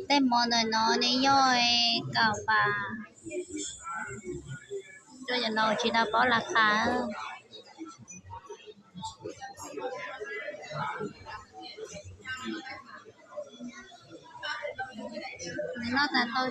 tem món rồi nó đi rồi cào bà cho giờ nó chỉ đã bỏ là khá nó là tôi